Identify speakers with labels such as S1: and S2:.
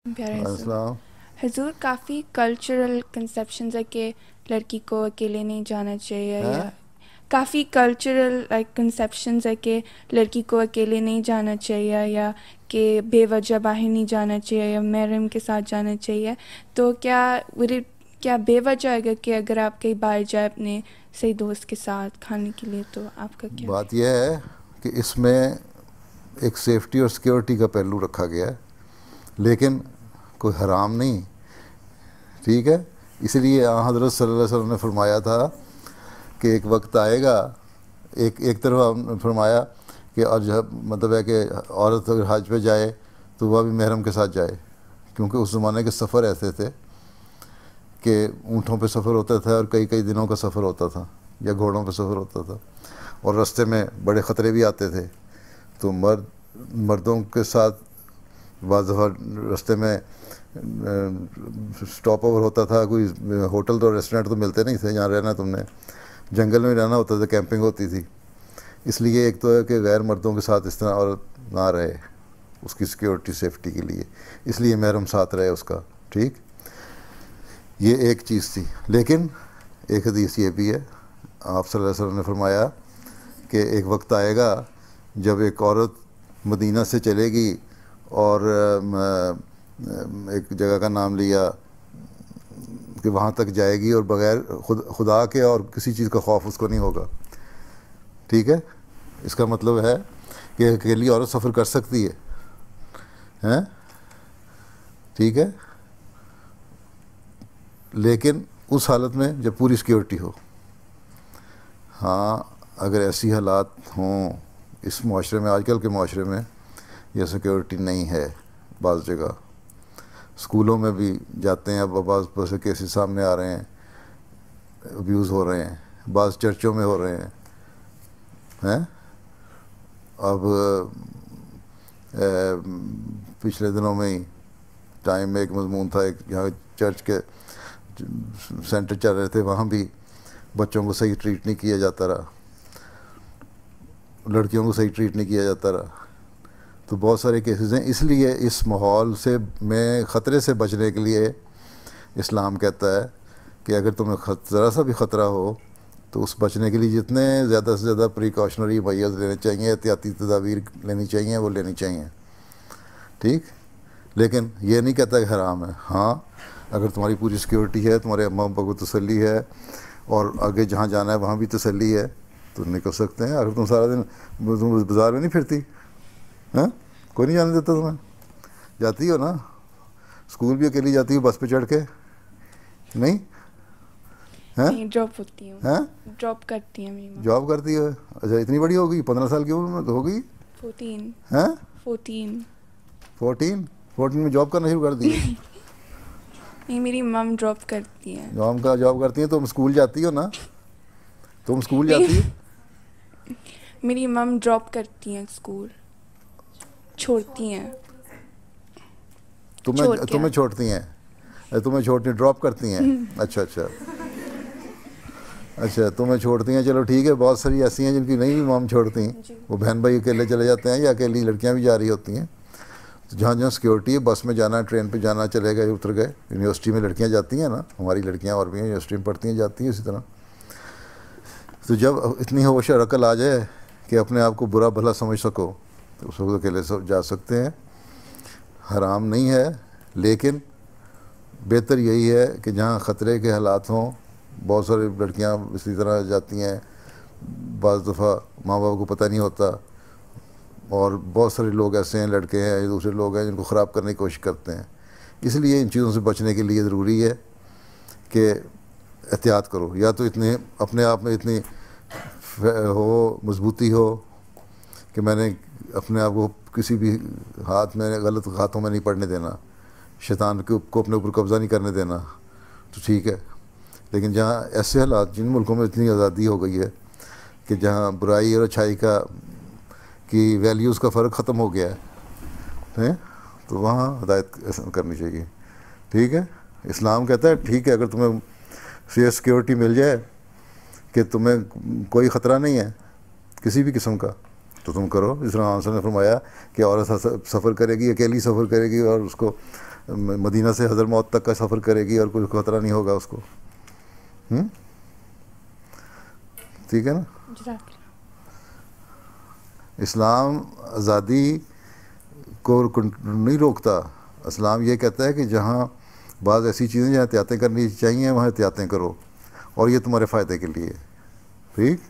S1: پیارے
S2: السلام.
S1: حضور کافی کلچرل کنسیپشنز ہے کہ لڑکی کو اکیلے نہیں جانا چاہیے،
S2: ہیں؟
S1: یا کافی کلچرل کنسیپشنز ہے کہ لڑکی کو اکیلے نہیں جانا چاہیے، یا کہ بے وجہ باہر نہیں جانا چاہیے، یا محرم کے ساتھ جانا چاہیے. تو کیا بے وجہ ہے کہ اگر آپ کہیں باہر جائے اپنے صحیح دوست کے ساتھ کھانے کے لیے، تو آپ کا کیا؟
S2: بات یہ ہے کہ اس میں ایک سیفٹی اور سیکیورٹی کا پہلو رکھا گیا ہے، لیکن کوئی حرام نہیں. ٹھیک ہے، اسی لیے حضرت صلی اللہ علیہ وسلم نے فرمایا تھا کہ ایک وقت آئے گا. ایک طرف فرمایا کہ اور جب مطلب ہے کہ عورت اگر حج پہ جائے تو وہ بھی محرم کے ساتھ جائے، کیونکہ اس زمانے کے سفر ایسے تھے کہ اونٹوں پہ سفر ہوتا تھا اور کئی دنوں کا سفر ہوتا تھا، یا گھوڑوں پہ سفر ہوتا تھا، اور رستے میں بڑے خطرے بھی آتے تھے. تو مردوں کے ساتھ بعض دفعہ رستے میں اسٹاپ اوور ہوتا تھا. کوئی ہوٹل تو ریسٹورینٹ تو ملتے نہیں تھے جہاں رہنا تم نے، جنگل میں رہنا ہوتا تھا، کیمپنگ ہوتی تھی. اس لیے ایک تو ہے کہ غیر مردوں کے ساتھ اس طرح عورت نہ رہے، اس کی سیکیورٹی سیفٹی کے لیے، اس لیے محرم ساتھ رہے اس کا. ٹھیک، یہ ایک چیز تھی. لیکن ایک حدیث یہ بھی ہے، آپ صلی اللہ علیہ وسلم نے فرمایا کہ ایک وقت آئے گا جب ایک عورت مدینہ سے چلے گی اور ایک جگہ کا نام لیا کہ وہاں تک جائے گی اور بغیر خدا کے اور کسی چیز کا خوف اس کو نہیں ہوگا. ٹھیک ہے، اس کا مطلب ہے کہ اکیلی عورت سفر کر سکتی ہے. ٹھیک ہے، لیکن اس حالت میں جب پوری سیکیورٹی ہو. ہاں، اگر ایسی حالات ہوں اس معاشرے میں، آج کل کے معاشرے میں یہ سیکیورٹی نہیں ہے. بعض جگہ اسکولوں میں بھی جاتے ہیں، اب بعض کیسز سامنے آ رہے ہیں، ابیوز ہو رہے ہیں، بعض چرچوں میں ہو رہے ہیں. اب پچھلے دنوں میں ہی ٹائم میں ایک مضمون تھا، ایک یہاں چرچ کے سینٹر چل رہے تھے، وہاں بھی بچوں کو صحیح ٹریٹ نہیں کیا جاتا رہا، لڑکیوں کو صحیح ٹریٹ نہیں کیا جاتا رہا. تو بہت سارے کیسز ہیں. اس لیے اس ماحول سے میں خطرے سے بچنے کے لیے اسلام کہتا ہے کہ اگر تمہیں ذرا سا بھی خطرہ ہو تو اس بچنے کے لیے جتنے زیادہ سے زیادہ پریکاشنری میئرز لینے چاہیے، احتیاطی تدابیر لینی چاہیے، وہ لینی چاہیے. ٹھیک، لیکن یہ نہیں کہتا کہ حرام ہے. ہاں، اگر تمہاری پوری سیکیورٹی ہے، تمہارے اماں ابا کو تسلی ہے، اور آگے جہاں جانا ہے وہاں بھی تسلی ہے، تو نکل سکتے ہیں. اگر تم سارا دن تم بازار میں نہیں پھرتی، ہاں، کوئی نہیں جانے دیتا تمہیں. جاتی ہو نا اسکول بھی اکیلی جاتی ہو بس پہ چڑھ کے؟ نہیں،
S1: نہیں، ڈراپ ہوتی ہوں،
S2: ہاں،
S1: ڈراپ کرتی ہیں میری ماں.
S2: جاب کرتی ہے؟ اچھا، اتنی بڑی ہو گئی، 15 سال کی عمر میں تو ہو گئی.
S1: 14
S2: ہاں،
S1: 14
S2: 14 میں جاب کرنا شروع کر دی ہے.
S1: نہیں، میری مم ڈراپ کرتی ہیں.
S2: جاب کرتی ہیں. تم اسکول جاتی ہو نا؟ تم اسکول جاتی ہو؟
S1: نہیں، میری مم ڈراپ کرتی ہیں، اسکول چھوڑتی ہیں.
S2: تمہیں چھوڑتی ہیں؟ ڈراپ کرتی ہیں؟ اچھا، تمہیں چھوڑتی ہیں. چلو ٹھیک ہے. بہت ساری ایسی ہیں جن کی نہیں بھی مام چھوڑتی ہیں، وہ بہن بھائی اکیلے چلے جاتے ہیں، یا اکیلی لڑکیاں بھی جا رہی ہوتی ہیں. تو جہاں سیکیورٹی ہے، بس میں جانا، ٹرین پہ جانا، چلے گئے، اتر گئے. یونیورسٹی میں لڑکیاں جاتی ہیں نا، ہماری لڑکیاں اور بھی ہیں یونیورسٹی میں پڑھتی ہیں، جاتی ہیں اسی طرح. تو جب اتنی ہوش اور عقل آ جائے کہ اپنے آپ کو برا بھلا سمجھ سکو تو اس وقت اکیلے جا سکتے ہیں. حرام نہیں ہے، لیکن بہتر یہی ہے کہ جہاں خطرے کے حالات ہوں. بہت ساری لڑکیاں اسی طرح جاتی ہیں، بعض دفعہ ماں باپ کو پتہ نہیں ہوتا، اور بہت سارے لوگ ایسے ہیں، لڑکے ہیں یا دوسرے لوگ ہیں جن کو خراب کرنے کی کوشش کرتے ہیں. اس لیے ان چیزوں سے بچنے کے لیے ضروری ہے کہ احتیاط کرو. یا تو اتنے اپنے آپ میں اتنی مضبوطی ہو کہ میں نے اپنے آپ کو کسی بھی غلط ہاتھوں میں نہیں پڑنے دینا، شیطان کو اپنے اوپر قبضہ نہیں کرنے دینا، تو ٹھیک ہے. لیکن جہاں ایسے حالات، جن ملکوں میں اتنی آزادی ہو گئی ہے کہ جہاں برائی اور اچھائی کی ویلیوز کا فرق ختم ہو گیا ہے، تو وہاں ہدایت کرنی چاہیے. ٹھیک ہے، اسلام کہتا ہے ٹھیک ہے، اگر تمہیں سیکیورٹی مل جائے کہ تمہیں کوئی خطرہ نہیں ہے کسی بھی قسم کا، تو تم کرو. جس طرح آنسر نے فرمایا کہ عورت سفر کرے گی، اکیلی سفر کرے گی، اور اس کو مدینہ سے حضرموت تک کا سفر کرے گی اور کوئی خطرہ نہیں ہوگا اس کو. ٹھیک ہے نا. اسلام آزادی کو نہیں روکتا. اسلام یہ کہتا ہے کہ جہاں بعض ایسی چیزیں جہاں احتیاطیں کرنی چاہیے وہاں احتیاطیں کرو، اور یہ تمہارے فائدے کے لیے. ٹھیک.